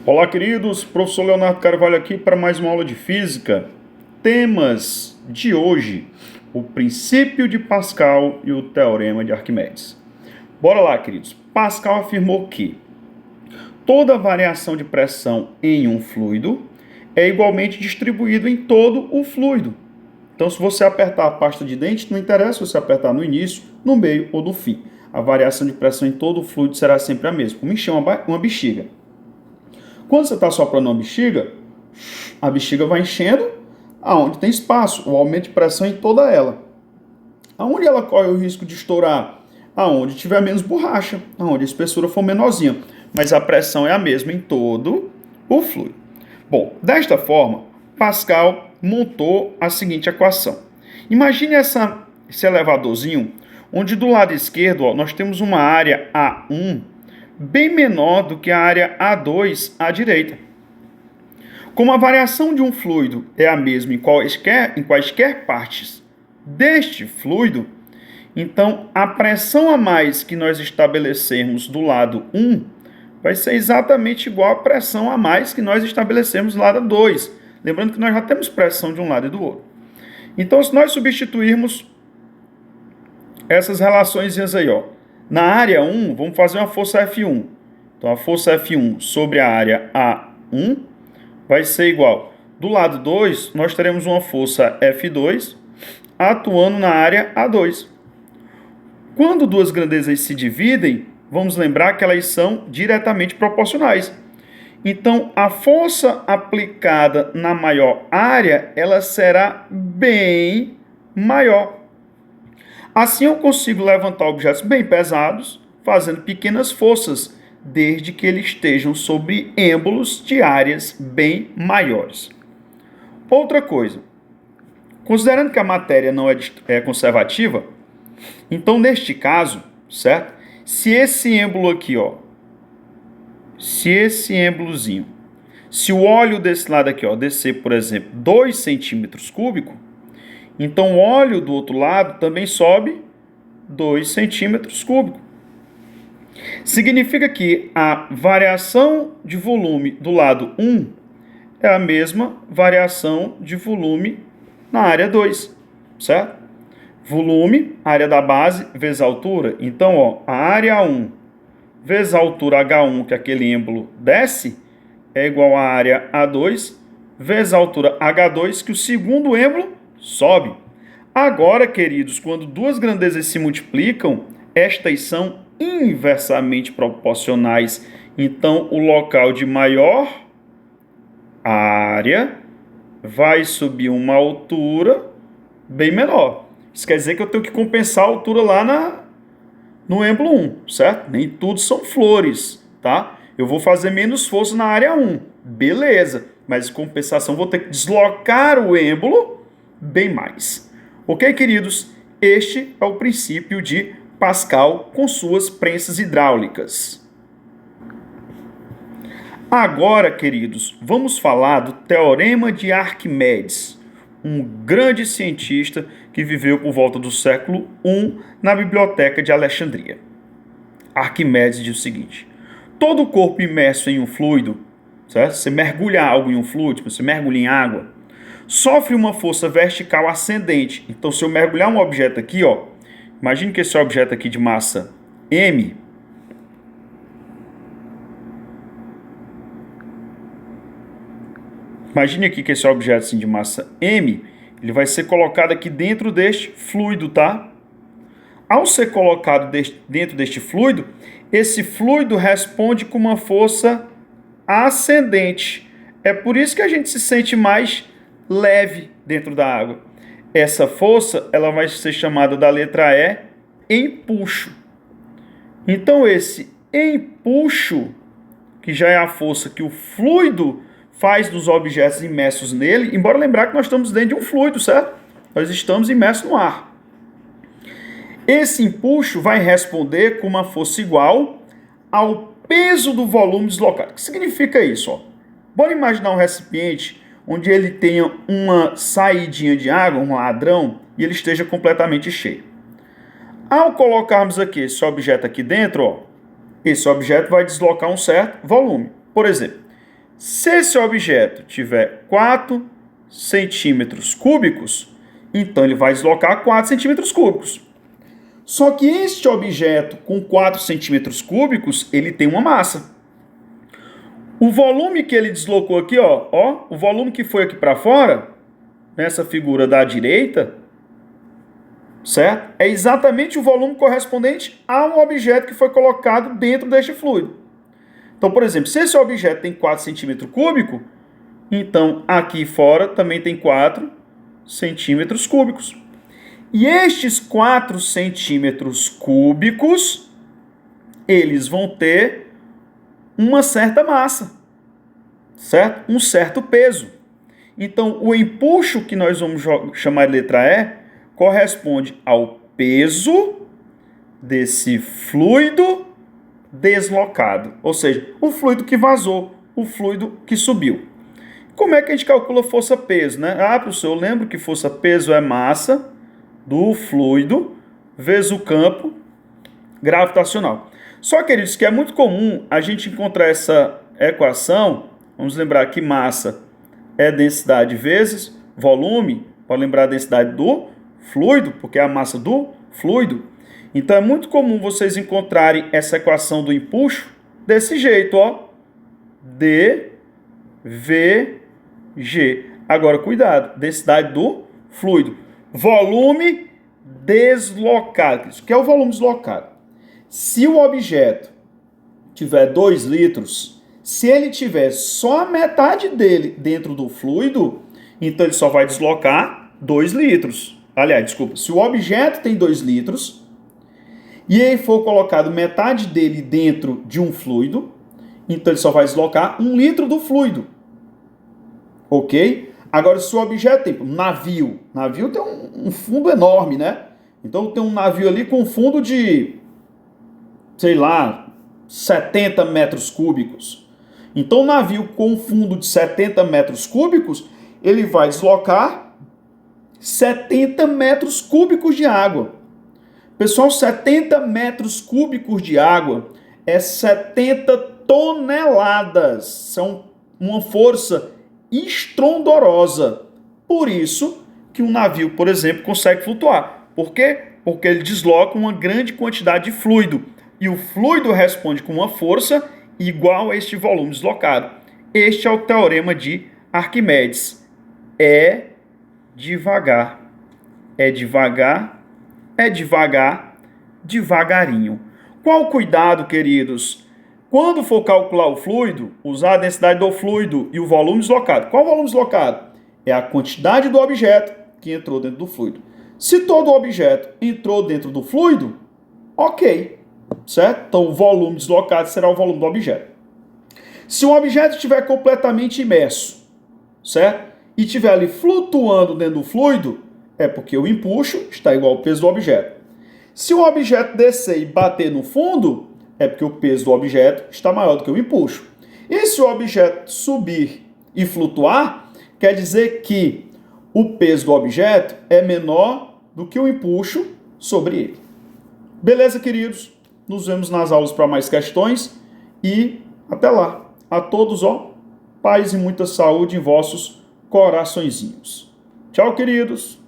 Olá, queridos. Professor Leonardo Carvalho aqui para mais uma aula de física. Temas de hoje: o princípio de Pascal e o teorema de Arquimedes. Bora lá, queridos. Pascal afirmou que toda variação de pressão em um fluido é igualmente distribuída em todo o fluido. Então, se você apertar a pasta de dente, não interessa se você apertar no início, no meio ou no fim. A variação de pressão em todo o fluido será sempre a mesma, como encher uma bexiga. Quando você está soprando uma bexiga, a bexiga vai enchendo aonde tem espaço, o aumento de pressão em toda ela. Aonde ela corre o risco de estourar? Aonde tiver menos borracha, aonde a espessura for menorzinha. Mas a pressão é a mesma em todo o fluido. Bom, desta forma, Pascal montou a seguinte equação. Imagine esse elevadorzinho, onde do lado esquerdo nós temos uma área A1 bem menor do que a área A2 à direita. Como a variação de um fluido é a mesma em quaisquer partes deste fluido, então a pressão a mais que nós estabelecemos do lado 1 vai ser exatamente igual à pressão a mais que nós estabelecemos do lado 2. Lembrando que nós já temos pressão de um lado e do outro. Então, se nós substituirmos essas relações aí, na área 1, vamos fazer uma força F1. Então, a força F1 sobre a área A1 vai ser igual. Do lado 2, nós teremos uma força F2 atuando na área A2. Quando duas grandezas se dividem, vamos lembrar que elas são diretamente proporcionais. Então, a força aplicada na maior área, ela será bem maior. Assim, eu consigo levantar objetos bem pesados, fazendo pequenas forças, desde que eles estejam sobre êmbolos de áreas bem maiores. Outra coisa, considerando que a matéria não é conservativa, então, neste caso, certo? Se esse êmbolo aqui, se esse êmbolozinho, se o óleo desse lado aqui, descer, por exemplo, 2 centímetros cúbicos, então o óleo do outro lado também sobe 2 centímetros cúbicos. Significa que a variação de volume do lado 1 é a mesma variação de volume na área 2, certo? Volume, área da base, vezes a altura. Então, a área 1 vezes a altura H1, que aquele êmbolo desce, é igual à área A2, vezes a altura H2, que o segundo êmbolo sobe. Agora, queridos, quando duas grandezas se multiplicam, estas são inversamente proporcionais. Então, o local de maior área vai subir uma altura bem menor. Isso quer dizer que eu tenho que compensar a altura lá no êmbolo 1, certo? Nem tudo são flores, tá? Eu vou fazer menos força na área 1, beleza. Mas em compensação vou ter que deslocar o êmbolo bem mais. Ok, queridos? Este é o princípio de Pascal com suas prensas hidráulicas. Agora, queridos, vamos falar do Teorema de Arquimedes, um grande cientista que viveu por volta do século I na Biblioteca de Alexandria. Arquimedes diz o seguinte: todo corpo imerso em um fluido, certo? Você mergulha algo em um fluido, você mergulha em água, sofre uma força vertical ascendente. Então, se eu mergulhar um objeto aqui, imagine que esse objeto aqui de massa M, imagine aqui que esse objeto assim, de massa M, ele vai ser colocado aqui dentro deste fluido, tá? Ao ser colocado dentro deste fluido, esse fluido responde com uma força ascendente. É por isso que a gente se sente mais leve dentro da água. Essa força, ela vai ser chamada da letra E, empuxo. Então, esse empuxo, que já é a força que o fluido faz dos objetos imersos nele, embora lembrar que nós estamos dentro de um fluido, certo? Nós estamos imersos no ar. Esse empuxo vai responder com uma força igual ao peso do volume deslocado. O que significa isso? Bora imaginar um recipiente onde ele tenha uma saidinha de água, um ladrão, e ele esteja completamente cheio. Ao colocarmos aqui esse objeto aqui dentro, esse objeto vai deslocar um certo volume. Por exemplo, Se esse objeto tiver 4 centímetros cúbicos, então ele vai deslocar 4 centímetros cúbicos. Só que este objeto com 4 centímetros cúbicos, ele tem uma massa. O volume que ele deslocou aqui, o volume que foi aqui para fora, nessa figura da direita, certo? É exatamente o volume correspondente a um objeto que foi colocado dentro deste fluido. Então, por exemplo, se esse objeto tem 4 centímetros cúbicos, então aqui fora também tem 4 centímetros cúbicos. E estes 4 centímetros cúbicos, eles vão ter uma certa massa, certo? Um certo peso. Então, o empuxo que nós vamos chamar de letra E corresponde ao peso desse fluido deslocado. Ou seja, o fluido que vazou, o fluido que subiu. Como é que a gente calcula força-peso, né? Professor, eu lembro que força-peso é massa do fluido vezes o campo gravitacional. Só, queridos, que é muito comum a gente encontrar essa equação. Vamos lembrar que massa é densidade vezes volume. Pode lembrar a densidade do fluido, porque é a massa do fluido. Então é muito comum vocês encontrarem essa equação do empuxo desse jeito, dVg. Agora, cuidado, densidade do fluido. Volume deslocado. O que é o volume deslocado? Se o objeto tiver 2 litros, se ele tiver só a metade dele dentro do fluido, então ele só vai deslocar 2 litros. Aliás, desculpa, se o objeto tem 2 litros e ele for colocado metade dele dentro de um fluido, então ele só vai deslocar 1 litro do fluido. Ok? Agora, se o objeto tem um navio tem um fundo enorme, né? Então tem um navio ali com um fundo de, sei lá, 70 metros cúbicos. Então, um navio com um fundo de 70 metros cúbicos, ele vai deslocar 70 metros cúbicos de água. Pessoal, 70 metros cúbicos de água é 70 toneladas. São uma força estrondorosa. Por isso que um navio, por exemplo, consegue flutuar. Por quê? Porque ele desloca uma grande quantidade de fluido. E o fluido responde com uma força igual a este volume deslocado. Este é o teorema de Arquimedes. É devagar, devagarinho. Qual cuidado, queridos? Quando for calcular o fluido, usar a densidade do fluido e o volume deslocado. Qual o volume deslocado? É a quantidade do objeto que entrou dentro do fluido. Se todo o objeto entrou dentro do fluido, ok, certo? Então, o volume deslocado será o volume do objeto. Se o objeto estiver completamente imerso, certo? E estiver ali flutuando dentro do fluido, é porque o empuxo está igual ao peso do objeto. Se o objeto descer e bater no fundo, é porque o peso do objeto está maior do que o empuxo. E se o objeto subir e flutuar, quer dizer que o peso do objeto é menor do que o empuxo sobre ele. Beleza, queridos? Nos vemos nas aulas para mais questões e até lá. A todos, paz e muita saúde em vossos coraçõezinhos. Tchau, queridos!